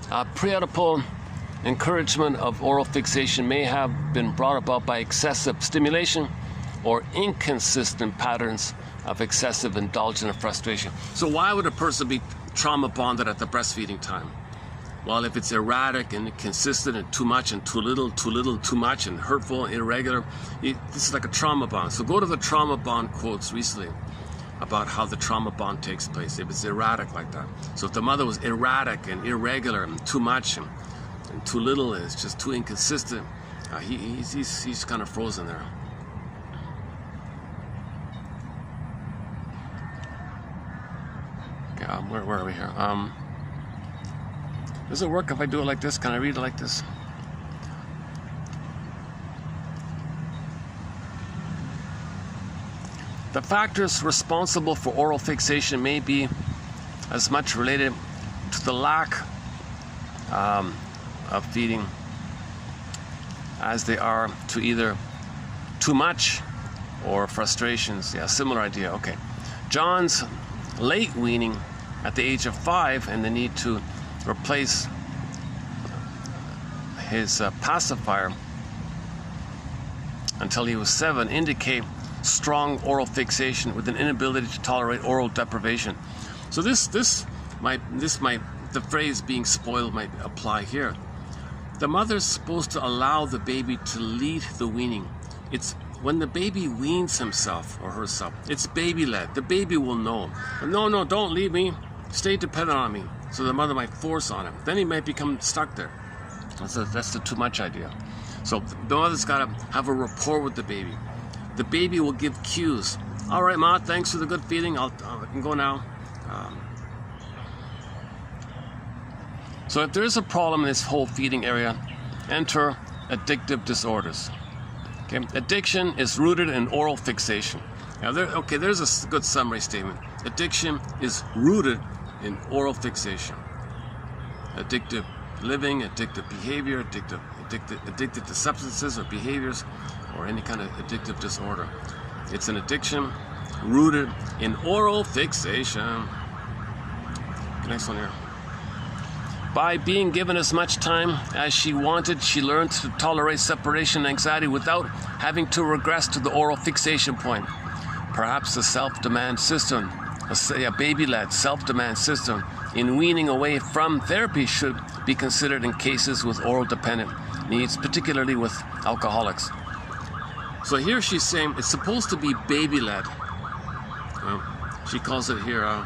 Preoperable encouragement of oral fixation may have been brought about by excessive stimulation or inconsistent patterns of excessive indulgence and frustration. So why would a person be trauma bonded at the breastfeeding time? Well, if it's erratic and inconsistent and too much and too little, too much and hurtful, irregular, this is like a trauma bond. So go to the trauma bond quotes recently about how the trauma bond takes place if it's erratic like that. So if the mother was erratic and irregular and too much and too little, and it's just too inconsistent, he's kind of frozen there. Okay, where are we here? Does it work if I do it like this? Can I read it like this? The factors responsible for oral fixation may be as much related to the lack of feeding as they are to either too much or frustrations. Yeah, similar idea. Okay. John's late weaning at the age of 5 and the need to replace his pacifier until he was 7 indicate strong oral fixation with an inability to tolerate oral deprivation. So the phrase being spoiled might apply here. The mother's supposed to allow the baby to lead the weaning. It's when the baby weans himself or herself, it's baby-led. The baby will know. No, don't leave me. Stay dependent on me. So the mother might force on him. Then he might become stuck there. That's the too much idea. So the mother's got to have a rapport with the baby. The baby will give cues. All right, Ma, thanks for the good feeding. I can go now. So if there is a problem in this whole feeding area, enter addictive disorders. Okay, addiction is rooted in oral fixation. Now, there's a good summary statement. Addiction is rooted in oral fixation. Addictive living, addictive behavior, addicted to substances or behaviors, or any kind of addictive disorder. It's an addiction rooted in oral fixation. Next one here. By being given as much time as she wanted, she learned to tolerate separation and anxiety without having to regress to the oral fixation point. Perhaps the self-demand system, a baby-led self-demand system in weaning away from therapy should be considered in cases with oral dependent needs, particularly with alcoholics. So here she's saying it's supposed to be baby-led. She calls it here